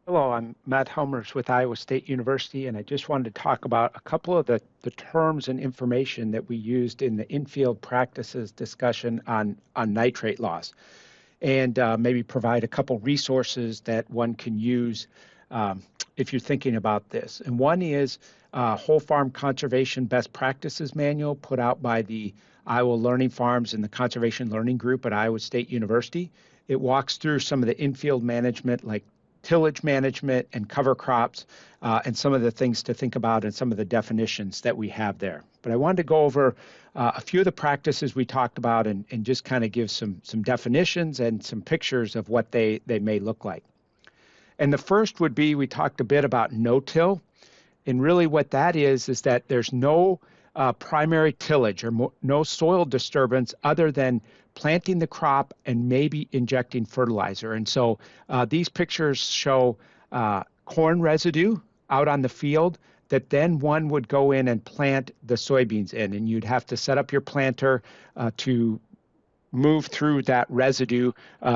Hello, I'm Matt Helmers with Iowa State University, and I just wanted to talk about a couple of the terms and information that we used in the infield practices discussion on nitrate loss, and maybe provide a couple resources that one can use um, if you're thinking about this. And one is Whole Farm Conservation Best Practices Manual put out by the Iowa Learning Farms and the Conservation Learning Group at Iowa State University. It walks through some of the infield management like tillage management and cover crops and some of the things to think about and some of the definitions that we have there. But I wanted to go over a few of the practices we talked about and just kind of give some definitions and some pictures of what they may look like. And the first would be we talked a bit about no-till. And really what that is that there's no primary tillage or no soil disturbance other than planting the crop and maybe injecting fertilizer. And so these pictures show corn residue out on the field that then one would go in and plant the soybeans in. And you'd have to set up your planter to move through that residue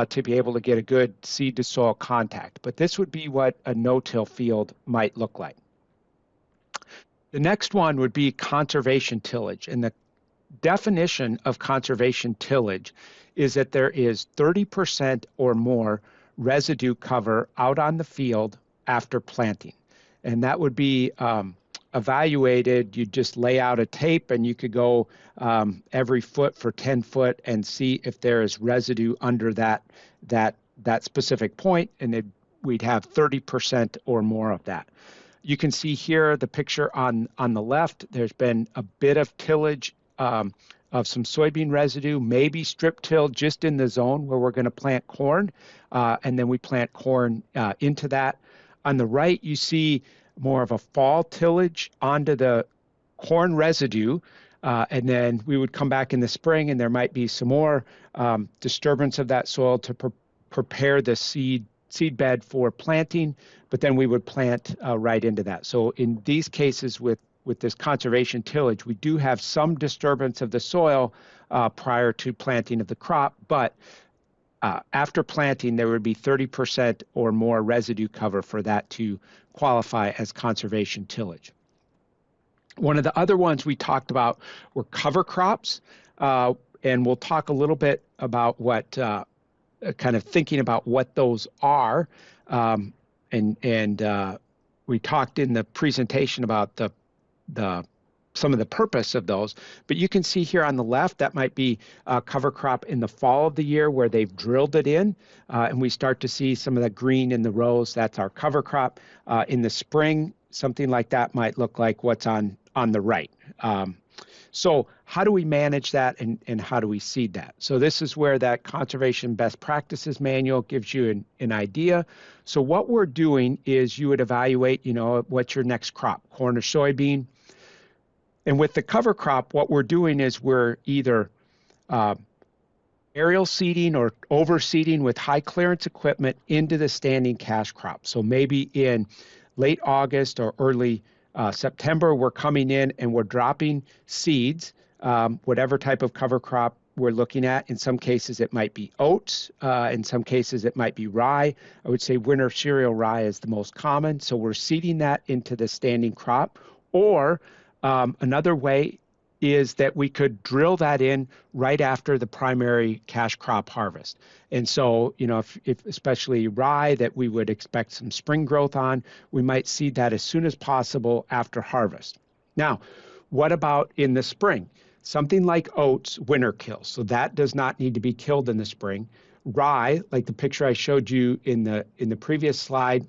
to be able to get a good seed to soil contact. But this would be what a no-till field might look like. The next one would be conservation tillage. And the definition of conservation tillage is that there is 30% or more residue cover out on the field after planting. And that would be evaluated. You just lay out a tape and you could go every foot for 10 foot and see if there is residue under that specific point, and we'd have 30% or more of that. You can see here the picture on the left. There's been a bit of tillage of some soybean residue, maybe strip till just in the zone where we're going to plant corn, and then we plant corn into that. On the right, you see more of a fall tillage onto the corn residue, and then we would come back in the spring, and there might be some more disturbance of that soil to prepare the seed bed for planting, but then we would plant right into that. So in these cases with this conservation tillage, we do have some disturbance of the soil prior to planting of the crop, but after planting, there would be 30% or more residue cover for that to qualify as conservation tillage. One of the other ones we talked about were cover crops, and we'll talk a little bit about what kind of thinking about what those are. We talked in the presentation about some of the purpose of those. But you can see here on the left, that might be a cover crop in the fall of the year where they've drilled it in. And we start to see some of the green in the rows. That's our cover crop. In the spring, something like that might look like what's on the right. So how do we manage that and how do we seed that? So this is where that Conservation Best Practices Manual gives you an idea. So what we're doing is you would evaluate, what's your next crop, corn or soybean. And with the cover crop, what we're doing is we're either aerial seeding or overseeding with high clearance equipment into the standing cash crop. So maybe in late August or early September, we're coming in and we're dropping seeds, whatever type of cover crop we're looking at. In some cases, it might be oats. In some cases, it might be rye. I would say winter cereal rye is the most common. So we're seeding that into the standing crop. Or another way is that we could drill that in right after the primary cash crop harvest. And so, if especially rye that we would expect some spring growth on, we might seed that as soon as possible after harvest. Now, what about in the spring? Something like oats, winter kills. So that does not need to be killed in the spring. Rye, like the picture I showed you in the previous slide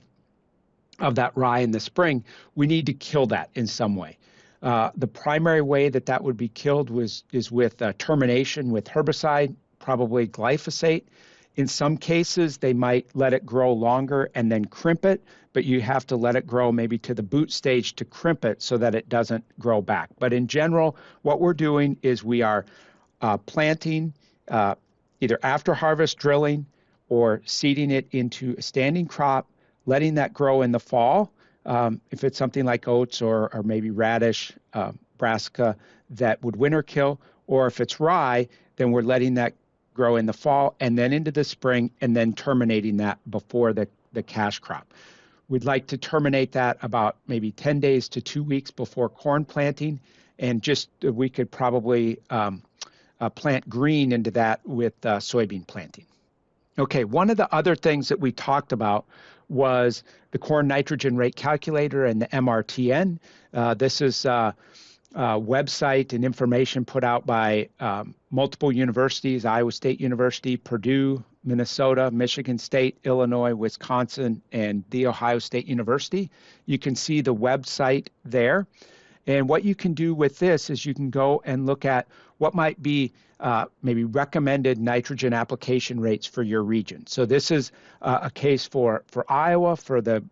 of that rye in the spring, we need to kill that in some way. The primary way that would be killed is with termination with herbicide, probably glyphosate. In some cases, they might let it grow longer and then crimp it, but you have to let it grow maybe to the boot stage to crimp it so that it doesn't grow back. But in general, what we're doing is we are planting either after harvest drilling or seeding it into a standing crop, letting that grow in the fall. If it's something like oats or maybe radish, brassica, that would winter kill, or if it's rye, then we're letting that grow in the fall and then into the spring and then terminating that before the cash crop. We'd like to terminate that about maybe 10 days to 2 weeks before corn planting, and just we could probably plant green into that with soybean planting. Okay, one of the other things that we talked about was the corn nitrogen rate calculator and the MRTN. This is a website and information put out by multiple universities: Iowa State University, Purdue, Minnesota, Michigan State, Illinois, Wisconsin, and The Ohio State University. You can see the website there. And what you can do with this is you can go and look at what might be maybe recommended nitrogen application rates for your region. So this is a case for Iowa, for the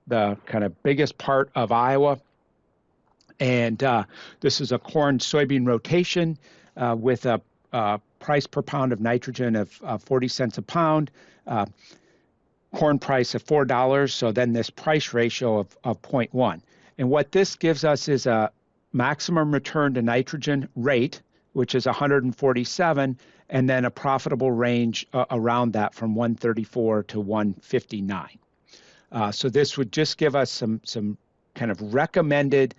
kind of biggest part of Iowa. And this is a corn-soybean rotation with a price per pound of nitrogen of 40 cents a pound, corn price of $4, so then this price ratio of 0.1. And what this gives us is a maximum return to nitrogen rate, which is 147, and then a profitable range around that from 134 to 159. So this would just give us some kind of recommended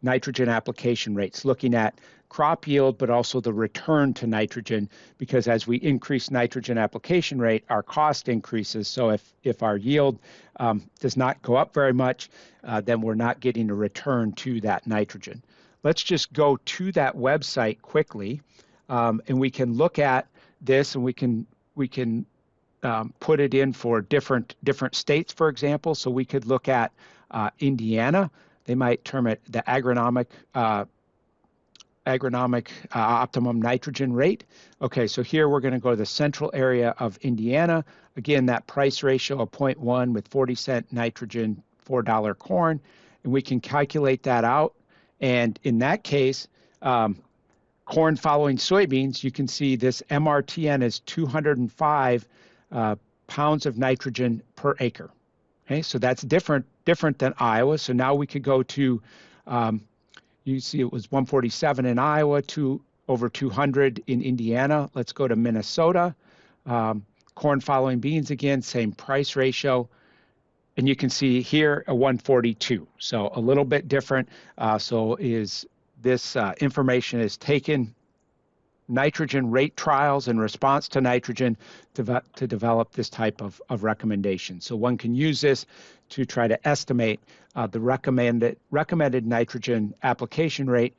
nitrogen application rates, looking at crop yield, but also the return to nitrogen, because as we increase nitrogen application rate, our cost increases. So if our yield does not go up very much, then we're not getting a return to that nitrogen. Let's just go to that website quickly, and we can look at this, and we can put it in for different states, for example. So we could look at Indiana. They might term it the agronomic optimum nitrogen rate. Okay, so here we're going to go to the central area of Indiana. Again, that price ratio of 0.1 with 40-cent nitrogen, $4 corn, and we can calculate that out. And in that case, corn following soybeans, you can see this MRTN is 205 pounds of nitrogen per acre. Okay, so that's different than Iowa. So now we could go to you see it was 147 in Iowa, over 200 in Indiana. Let's go to Minnesota. Corn following beans again, same price ratio. And you can see here a 142. So a little bit different. So is this information is taken nitrogen rate trials in response to nitrogen to develop this type of recommendation. So one can use this to try to estimate the recommended nitrogen application rate,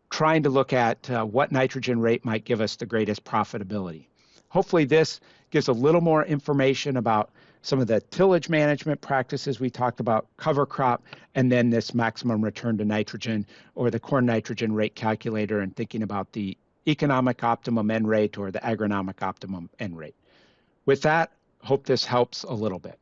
trying to look at what nitrogen rate might give us the greatest profitability. Hopefully this gives a little more information about some of the tillage management practices we talked about, cover crop, and then this maximum return to nitrogen or the corn nitrogen rate calculator, and thinking about the economic optimum N rate or the agronomic optimum N rate. With that, hope this helps a little bit.